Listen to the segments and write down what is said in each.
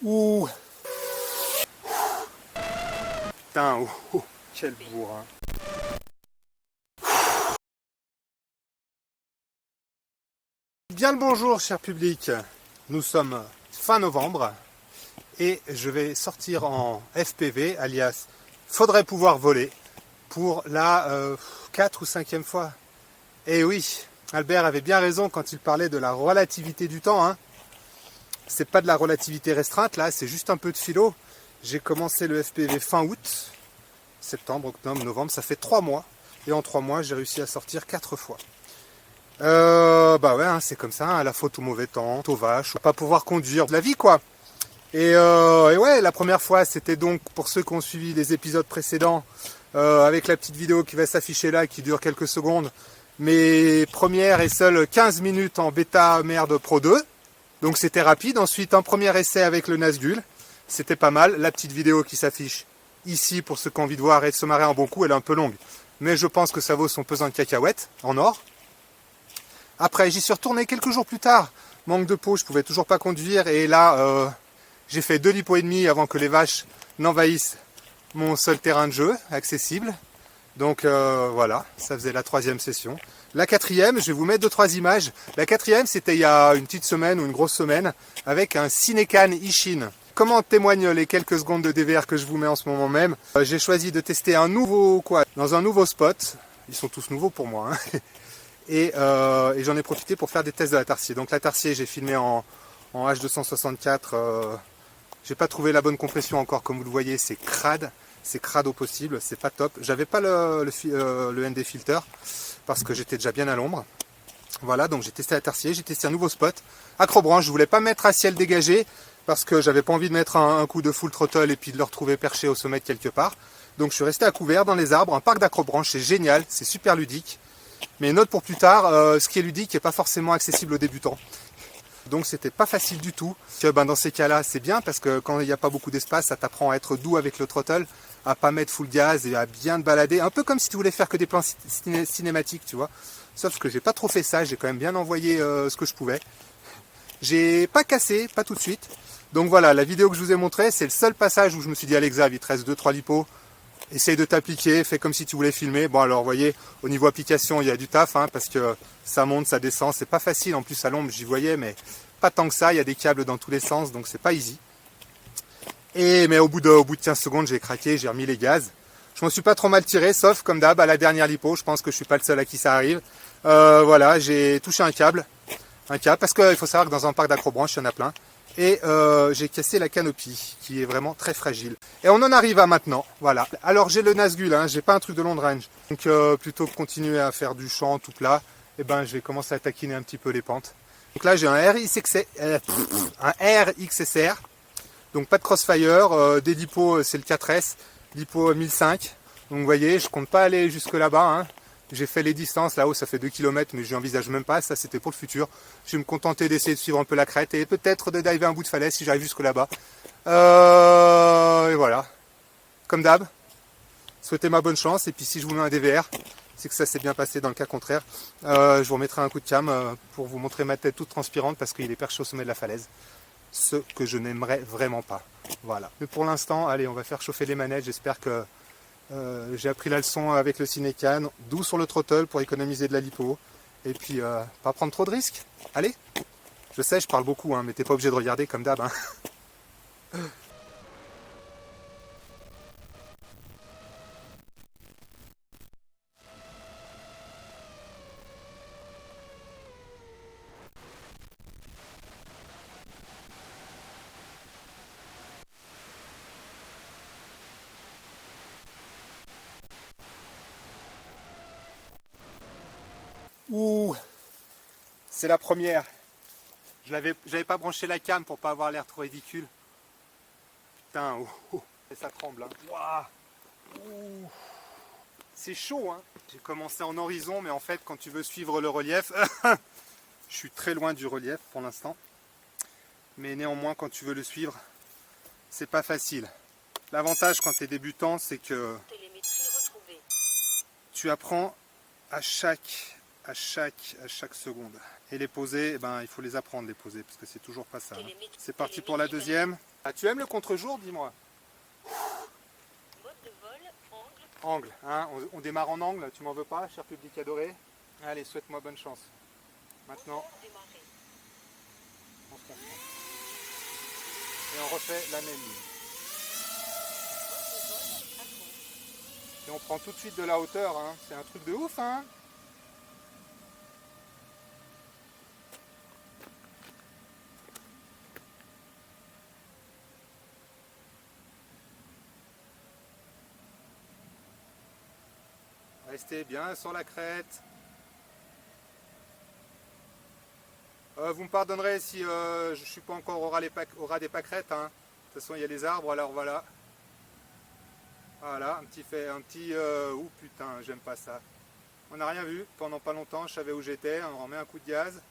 Ouh. Putain, oh, oh, quel bourrin. Bien le bonjour, cher public. Nous sommes fin novembre et je vais sortir en FPV, alias Faudrait pouvoir voler, pour la 4 ou 5e fois. Et oui, Albert avait bien raison quand il parlait de la relativité du temps. Hein. C'est pas de la relativité restreinte, là, c'est juste un peu de philo. J'ai commencé le FPV fin août, septembre, octobre, novembre, ça fait 3 mois. Et en 3 mois, j'ai réussi à sortir 4 fois. Bah ouais, hein, c'est comme ça, hein, la faute au mauvais temps, aux vaches, pas pouvoir conduire de la vie, quoi. Et ouais, la première fois, c'était donc, pour ceux qui ont suivi les épisodes précédents, avec la petite vidéo qui va s'afficher là, qui dure quelques secondes, mes premières et seules 15 minutes en bêta merde Pro 2. Donc c'était rapide. Ensuite, un premier essai avec le Nazgul. C'était pas mal. La petite vidéo qui s'affiche ici, pour ceux qui ont envie de voir et de se marrer un bon coup, elle est un peu longue. Mais je pense que ça vaut son pesant de cacahuètes, en or. Après, j'y suis retourné quelques jours plus tard. Manque de peau, je pouvais toujours pas conduire. Et là, j'ai fait 2 lipo et demi avant que les vaches n'envahissent mon seul terrain de jeu accessible. Donc voilà, ça faisait la 3e session. La 4e, je vais vous mettre 2-3 images. La 4e, c'était il y a une petite semaine ou une grosse semaine, avec un Cinecan Ishin. Comment témoignent les quelques secondes de DVR que je vous mets en ce moment même. J'ai choisi de tester un nouveau dans un nouveau spot. Ils sont tous nouveaux pour moi. Hein. Et j'en ai profité pour faire des tests de la Tarsier. Donc la Tarsier, j'ai filmé en H264. J'ai pas trouvé la bonne compression encore, comme vous le voyez, c'est crade. C'est crade au possible, c'est pas top. J'avais pas le ND filter parce que j'étais déjà bien à l'ombre. Voilà, donc j'ai testé la Tarsier, j'ai testé un nouveau spot. Acrobranche, je voulais pas mettre à ciel dégagé parce que j'avais pas envie de mettre un coup de full throttle et puis de le retrouver perché au sommet de quelque part. Donc je suis resté à couvert dans les arbres. Un parc d'acrobranche, c'est génial, c'est super ludique. Mais note pour plus tard, ce qui est ludique n'est pas forcément accessible aux débutants. Donc c'était pas facile du tout. Dans ces cas-là, c'est bien parce que quand il n'y a pas beaucoup d'espace, ça t'apprend à être doux avec le throttle, à pas mettre full gaz et à bien te balader. Un peu comme si tu voulais faire que des plans cinématiques, tu vois. Sauf que j'ai pas trop fait ça, j'ai quand même bien envoyé ce que je pouvais. J'ai pas cassé, pas tout de suite. Donc voilà, la vidéo que je vous ai montrée, c'est le seul passage où je me suis dit, Alexa, il te reste 2-3 lipos. Essaye de t'appliquer, fais comme si tu voulais filmer. Bon alors vous voyez, au niveau application, il y a du taf, hein, parce que ça monte, ça descend, c'est pas facile. En plus à l'ombre, j'y voyais, mais pas tant que ça. Il y a des câbles dans tous les sens, donc c'est pas easy. Mais au bout de 15 secondes, j'ai craqué, j'ai remis les gaz. Je m'en suis pas trop mal tiré, sauf comme d'hab, à la dernière lipo, je pense que je suis pas le seul à qui ça arrive. Voilà, j'ai touché un câble, parce qu'il faut savoir que dans un parc d'acrobranche, il y en a plein. Et j'ai cassé la canopie qui est vraiment très fragile. Et on en arrive à maintenant, voilà. Alors j'ai le Nazgul, hein, j'ai pas un truc de long range. Donc plutôt que continuer à faire du champ tout plat, eh ben, je vais commencer à taquiner un petit peu les pentes. Donc là j'ai un RXSR, donc pas de crossfire, des lipos c'est le 4S, lipo 1005. Donc vous voyez, je compte pas aller jusque là-bas. Hein. J'ai fait les distances, là-haut ça fait 2 km, mais je n'envisage même pas, ça c'était pour le futur. Je vais me contenter d'essayer de suivre un peu la crête et peut-être de diver un bout de falaise si j'arrive jusque là-bas. Et voilà, comme d'hab, souhaitez ma bonne chance, et puis si je vous mets un DVR, c'est que ça s'est bien passé. Dans le cas contraire, je vous remettrai un coup de cam pour vous montrer ma tête toute transpirante parce qu'il est perché au sommet de la falaise. Ce que je n'aimerais vraiment pas. Voilà. Mais pour l'instant, allez, on va faire chauffer les manettes, j'espère que j'ai appris la leçon avec le Cinecan, doux sur le throttle pour économiser de la lipo, et puis pas prendre trop de risques. Allez, je sais, je parle beaucoup, hein, mais t'es pas obligé de regarder comme d'hab. Hein. Ouh, c'est la première. J'avais pas branché la cam pour pas avoir l'air trop ridicule. Putain, oh, oh, et ça tremble. Hein. Ouah, ouh. C'est chaud, hein. J'ai commencé en horizon, mais en fait, quand tu veux suivre le relief, je suis très loin du relief pour l'instant. Mais néanmoins, quand tu veux le suivre, c'est pas facile. L'avantage quand tu es débutant, c'est que tu apprends à chaque seconde. Et les poser, eh ben, il faut les apprendre, les poser, parce que c'est toujours pas ça. Hein. C'est parti pour la deuxième. Ah, tu aimes le contre-jour, dis-moi. Mode de vol, angle. Angle, hein, on démarre en angle, tu m'en veux pas, cher public adoré. Allez, souhaite-moi bonne chance. Maintenant, Démarrer. on se concentre. Et on refait la même ligne. Mode de vol, à gauche. Et on prend tout de suite de la hauteur, hein. C'est un truc de ouf, hein. Restez bien sur la crête. Vous me pardonnerez si je ne suis pas encore au ras des pâquerettes. Hein. De toute façon, il y a les arbres, alors voilà. Voilà, un petit ouh putain, j'aime pas ça. On n'a rien vu pendant pas longtemps, je savais où j'étais. On remet un coup de gaz.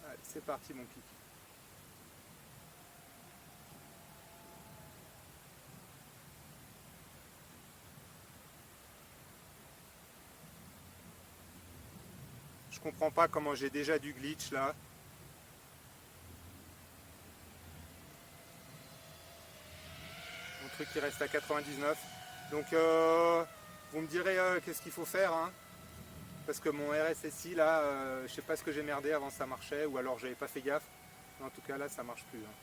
Allez, c'est parti, mon kiki. Je comprends pas comment j'ai déjà du glitch là. Mon truc qui reste à 99. Donc vous me direz qu'est-ce qu'il faut faire. Hein, parce que mon RSSI là, je sais pas ce que j'ai merdé avant ça marchait. Ou alors j'avais pas fait gaffe. Mais en tout cas là ça marche plus. Hein.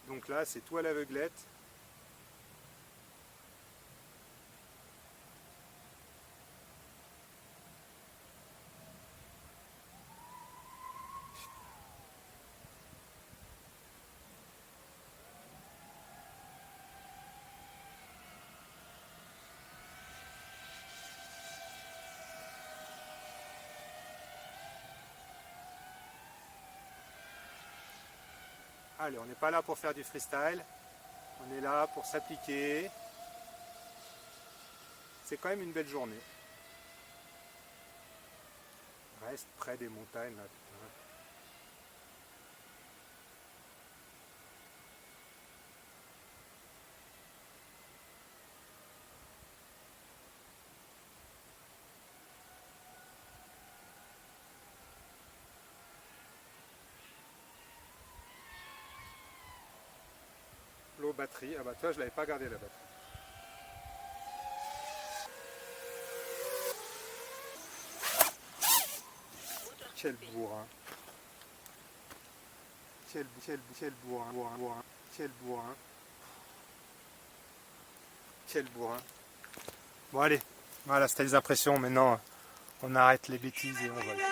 Donc là c'est tout à l'aveuglette. Allez, on n'est pas là pour faire du freestyle, on est là pour s'appliquer. C'est quand même une belle journée. Reste près des montagnes là, putain. L'eau batterie, ah bah toi je l'avais pas gardé la batterie. Quel bourrin. Quel bourrin. Quel bourrin. Quel bourrin. Bon allez, voilà c'était les impressions, maintenant on arrête les bêtises et on vole.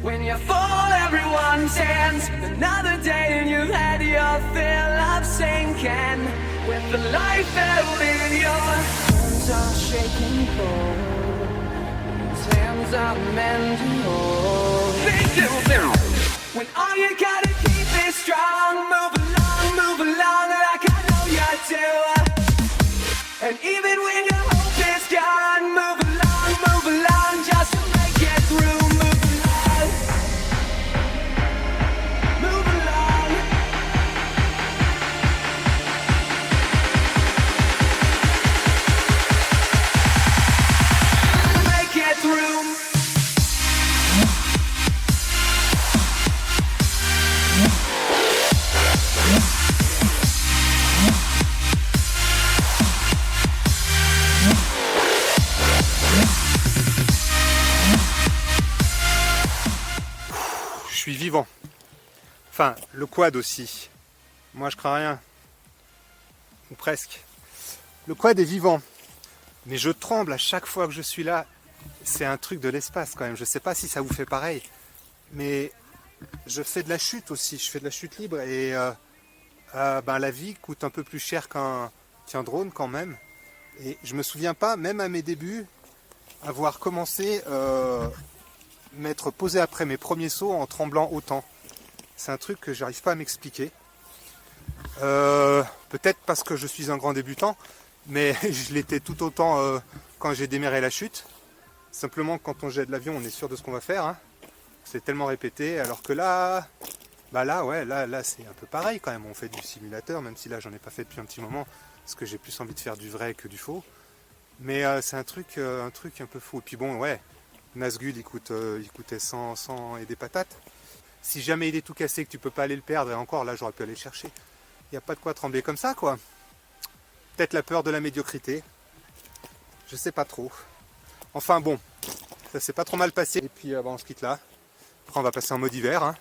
When you fall, everyone stands. Another day and you've had your fill of sinking. With the life held in your hands are shaking cold. These hands are meant to hold. When all you gotta keep is strong. Move along like I know you do. And even when your hope is gone, move along just to make it through. Je suis vivant. Enfin, le quad aussi. Moi, je crains rien. Ou presque. Le quad est vivant. Mais je tremble à chaque fois que je suis là. C'est un truc de l'espace quand même. Je sais pas si ça vous fait pareil. Mais je fais de la chute aussi, je fais de la chute libre et la vie coûte un peu plus cher qu'un drone quand même. Et je me souviens pas, même à mes débuts, avoir commencé m'être posé après mes premiers sauts en tremblant autant. C'est un truc que j'arrive pas à m'expliquer. Peut-être parce que je suis un grand débutant, mais je l'étais tout autant quand j'ai démarré la chute. Simplement quand on jette l'avion, on est sûr de ce qu'on va faire. Hein. C'est tellement répété, alors que là, là c'est un peu pareil quand même. On fait du simulateur, même si là j'en ai pas fait depuis un petit moment, parce que j'ai plus envie de faire du vrai que du faux. Mais c'est un truc un peu fou. Et puis bon, ouais, Nazgul il coûtait 100 et des patates. Si jamais il est tout cassé, que tu peux pas aller le perdre, et encore là j'aurais pu aller le chercher. Il n'y a pas de quoi trembler comme ça, quoi. Peut-être la peur de la médiocrité. Je sais pas trop. Enfin bon, ça s'est pas trop mal passé. Et puis on se quitte là. Après on va passer en mode hiver. Hein.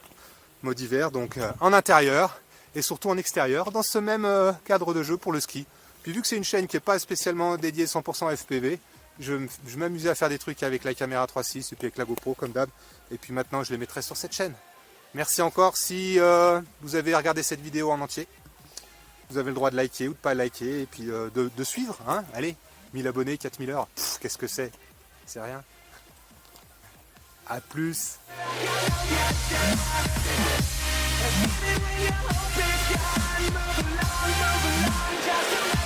Mode hiver, donc en intérieur et surtout en extérieur, dans ce même cadre de jeu pour le ski. Puis vu que c'est une chaîne qui n'est pas spécialement dédiée 100% FPV, je m'amusais à faire des trucs avec la caméra 3.6 et puis avec la GoPro comme d'hab. Et puis maintenant je les mettrai sur cette chaîne. Merci encore si vous avez regardé cette vidéo en entier. Vous avez le droit de liker ou de pas liker et puis de suivre. Hein. Allez, 1000 abonnés, 4000 heures. Qu'est-ce que c'est? C'est rien. A plus. When you hope it's gone, move along, just